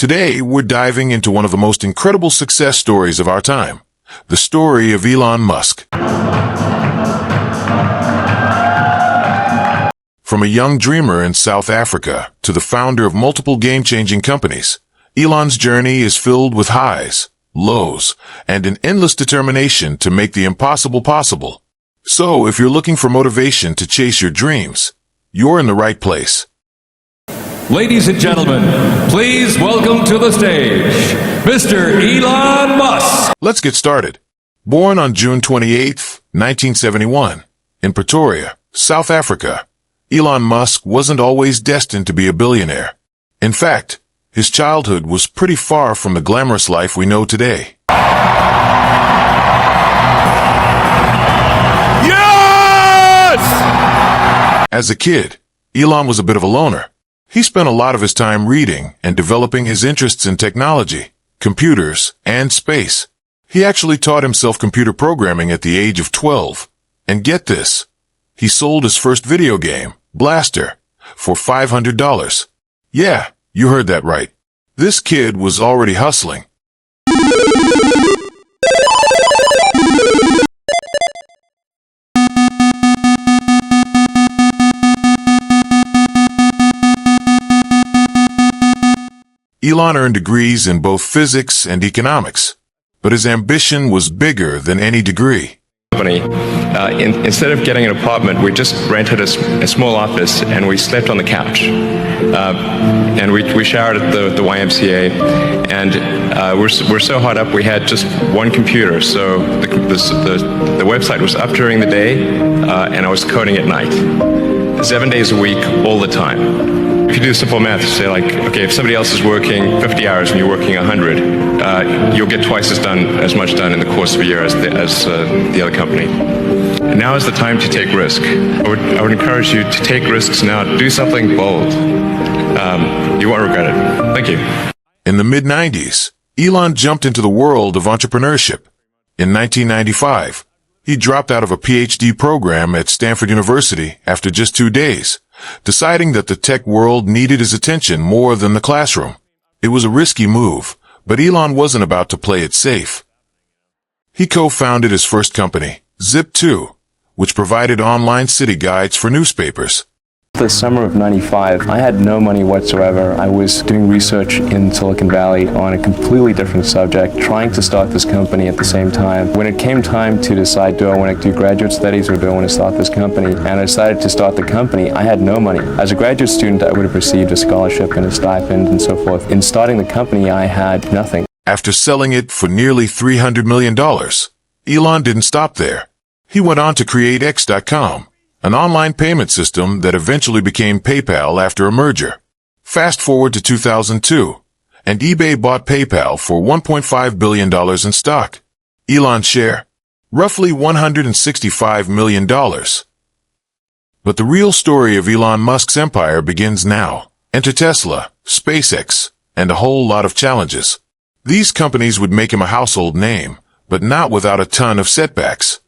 Today, we're diving into one of the most incredible success stories of our time, the story of Elon Musk. From a young dreamer in South Africa to the founder of multiple game-changing companies, Elon's journey is filled with highs, lows, and an endless determination to make the impossible possible. So, if you're looking for motivation to chase your dreams, you're in the right place. Ladies and gentlemen, please welcome to the stage, Mr. Elon Musk. Let's get started. Born on June 28, 1971, in Pretoria, South Africa, Elon Musk wasn't always destined to be a billionaire. In fact, his childhood was pretty far from the glamorous life we know today. Yes! As a kid, Elon was a bit of a loner. He spent a lot of his time reading and developing his interests in technology, computers, and space. He actually taught himself computer programming at the age of 12. And get this, he sold his first video game, Blaster, for $500. Yeah, you heard that right. This kid was already hustling. Elon earned degrees in both physics and economics, but his ambition was bigger than any degree. Instead of getting an apartment, we just rented a small office and we slept on the couch. And we showered at the YMCA, and we're so hot up we had just one computer. So the website was up during the day, and I was coding at night, 7 days a week, all the time. If you do simple math, say like, okay, if somebody else is working 50 hours and you're working 100, you'll get twice as much done in the course of a year as the other company. And now is the time to take risk. I would encourage you to take risks now. Do something bold. You won't regret it. Thank you. In the mid-90s, Elon jumped into the world of entrepreneurship. In 1995, he dropped out of a PhD program at Stanford University after just 2 days, deciding that the tech world needed his attention more than the classroom. It was a risky move, but Elon wasn't about to play it safe. He co-founded his first company, Zip2, which provided online city guides for newspapers. The summer of '95, I had no money whatsoever. I was doing research in Silicon Valley on a completely different subject, trying to start this company at the same time. When it came time to decide, do I want to do graduate studies or do I want to start this company, and I decided to start the company, I had no money. As a graduate student, I would have received a scholarship and a stipend and so forth. In starting the company, I had nothing. After selling it for nearly $300 million, Elon didn't stop there. He went on to create X.com, an online payment system that eventually became PayPal after a merger. Fast forward to 2002, and eBay bought PayPal for $1.5 billion in stock. Elon's share? Roughly $165 million. But the real story of Elon Musk's empire begins now. Enter Tesla, SpaceX, and a whole lot of challenges. These companies would make him a household name, but not without a ton of setbacks.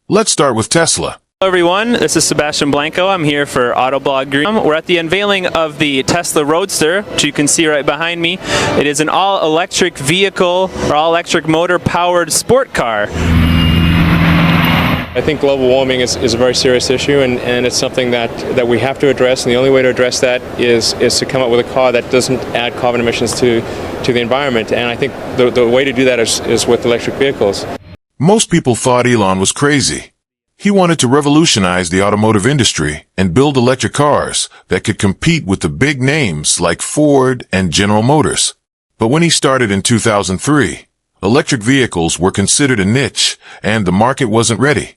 Let's start with Tesla. Hello everyone, this is Sebastian Blanco. I'm here for Autoblog Green. We're at the unveiling of the Tesla Roadster, which you can see right behind me. It is an all-electric vehicle, or all-electric motor-powered sport car. I think global warming is a very serious issue, and it's something that we have to address, and the only way to address that is to come up with a car that doesn't add carbon emissions to the environment, and I think the way to do that is with electric vehicles. Most people thought Elon was crazy. He wanted to revolutionize the automotive industry and build electric cars that could compete with the big names like Ford and General Motors. But when he started in 2003, electric vehicles were considered a niche and the market wasn't ready.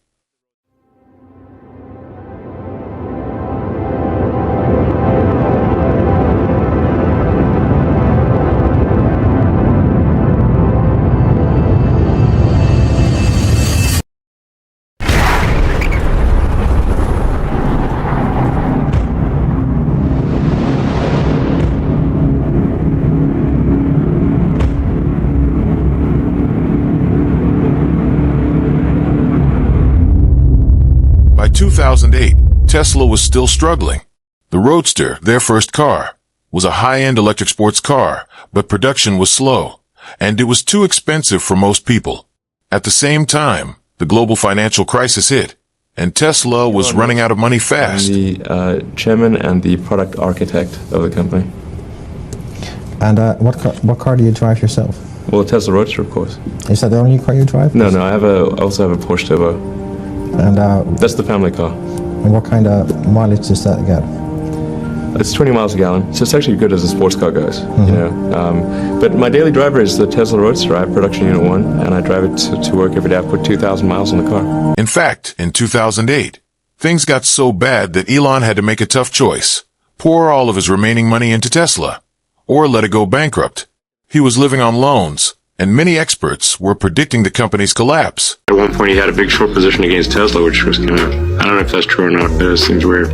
By 2008, Tesla was still struggling. The Roadster, their first car, was a high-end electric sports car, but production was slow, and it was too expensive for most people. At the same time, the global financial crisis hit, and Tesla was running out of money fast. I'm the chairman and the product architect of the company. And what car do you drive yourself? Well, Tesla Roadster, of course. Is that the only car you drive? No, I also have a Porsche Turbo. And That's the family car. what kind of mileage does that get? It's 20 miles a gallon, so it's actually good as a sports car goes. You know, but my daily driver is the Tesla Roadster. I have production unit 1, and I drive it to work every day. I put 2,000 miles on the car. In fact, in 2008, things got so bad that Elon had to make a tough choice: pour all of his remaining money into Tesla, or let it go bankrupt. He was living on loans, and many experts were predicting the company's collapse. At one point, he had a big short position against Tesla, which was kind of, I don't know if that's true or not, but it seems weird.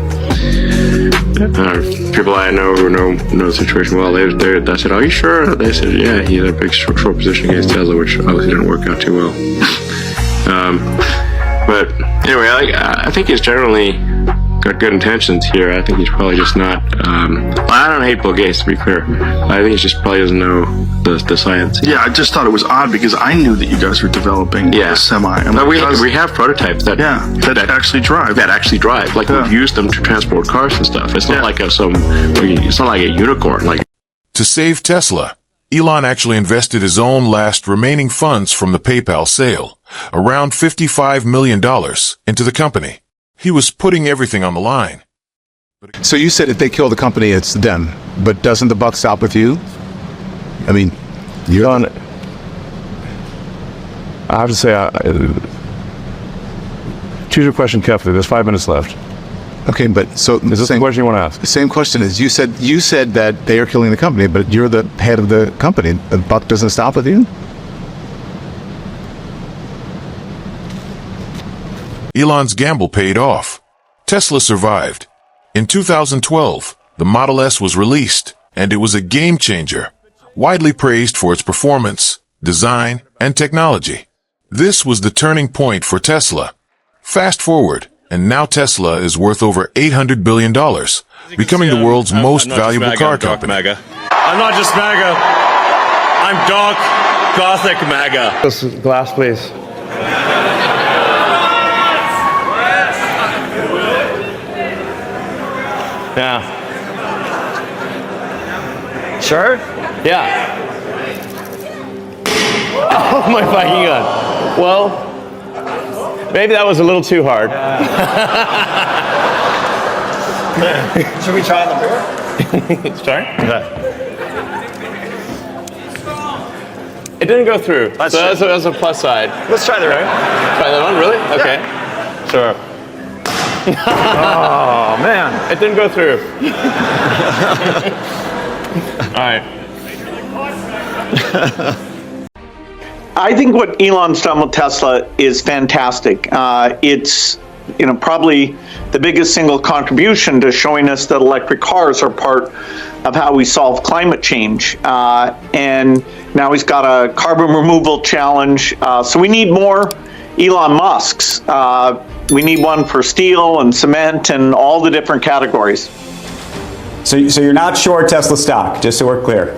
People I know who know the situation well, they said, "Are you sure?" They said, "Yeah, he had a big short position against Tesla, which obviously didn't work out too well." But anyway, I think he's generally got good intentions here. I think he's probably just not. I don't hate Bill Gates, to be clear. I think he just probably doesn't know the science. Yeah, I just thought it was odd because I knew that you guys were developing a semi. But we have prototypes that actually drive. That actually drive. Like we've used them to transport cars and stuff. It's not like it's not like a unicorn. Like To save Tesla, Elon actually invested his own last remaining funds from the PayPal sale, around $55 million, into the company. He was putting everything on the line. So you said if they kill the company, it's them. But doesn't the buck stop with you? I mean, you're on. I have to say, choose your question carefully. There's 5 minutes left. Okay, but so is this the question you want to ask? The same question is you said that they are killing the company, but you're the head of the company. The buck doesn't stop with you? Elon's gamble paid off. Tesla survived. In 2012, the Model S was released, and it was a game changer, widely praised for its performance, design, and technology. This was the turning point for Tesla. Fast forward, and now Tesla is worth over $800 billion, becoming the world's most valuable car company. I'm not just MAGA. I'm dark, gothic MAGA. This glass, please. Yeah. Sure? Yeah. Oh my fucking god. Well, maybe that was a little too hard. Should we try the beer? Sorry? It didn't go through. So that's a plus side. Let's try the beer. Try that one, really? Okay. Yeah. Sure. Oh man, it didn't go through. All right. I think what Elon's done with Tesla is fantastic. It's probably the biggest single contribution to showing us that electric cars are part of how we solve climate change. And now he's got a carbon removal challenge. So we need more Elon Musks. We need one for steel and cement and all the different categories. So you're not short Tesla stock, just so we're clear.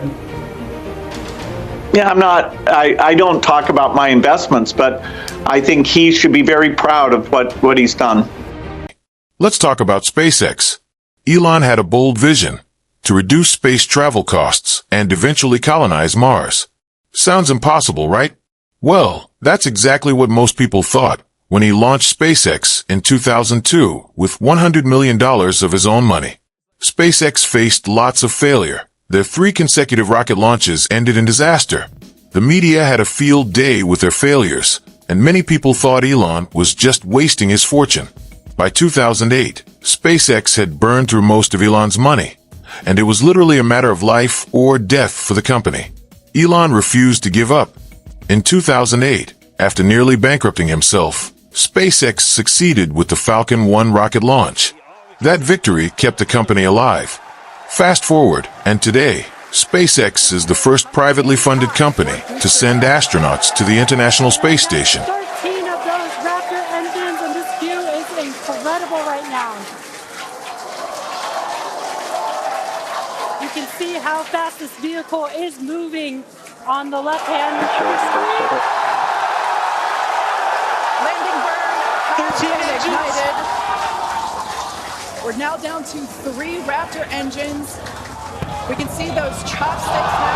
Yeah, I'm not. I don't talk about my investments, but I think he should be very proud of what he's done. Let's talk about SpaceX. Elon had a bold vision to reduce space travel costs and eventually colonize Mars. Sounds impossible, right? Well, that's exactly what most people thought when he launched SpaceX in 2002 with $100 million of his own money. SpaceX faced lots of failure. Their 3 consecutive rocket launches ended in disaster. The media had a field day with their failures, and many people thought Elon was just wasting his fortune. By 2008, SpaceX had burned through most of Elon's money, and it was literally a matter of life or death for the company. Elon refused to give up. In 2008, after nearly bankrupting himself, SpaceX succeeded with the Falcon 1 rocket launch. That victory kept the company alive. Fast forward, and today, SpaceX is the first privately funded company to send astronauts to the International Space Station. 13 of those Raptor engines, and this view is incredible right now. You can fast this vehicle is moving on the left-hand screen. Landing burn, 13 ignited. We're now down to 3 Raptor engines. We can see those chopsticks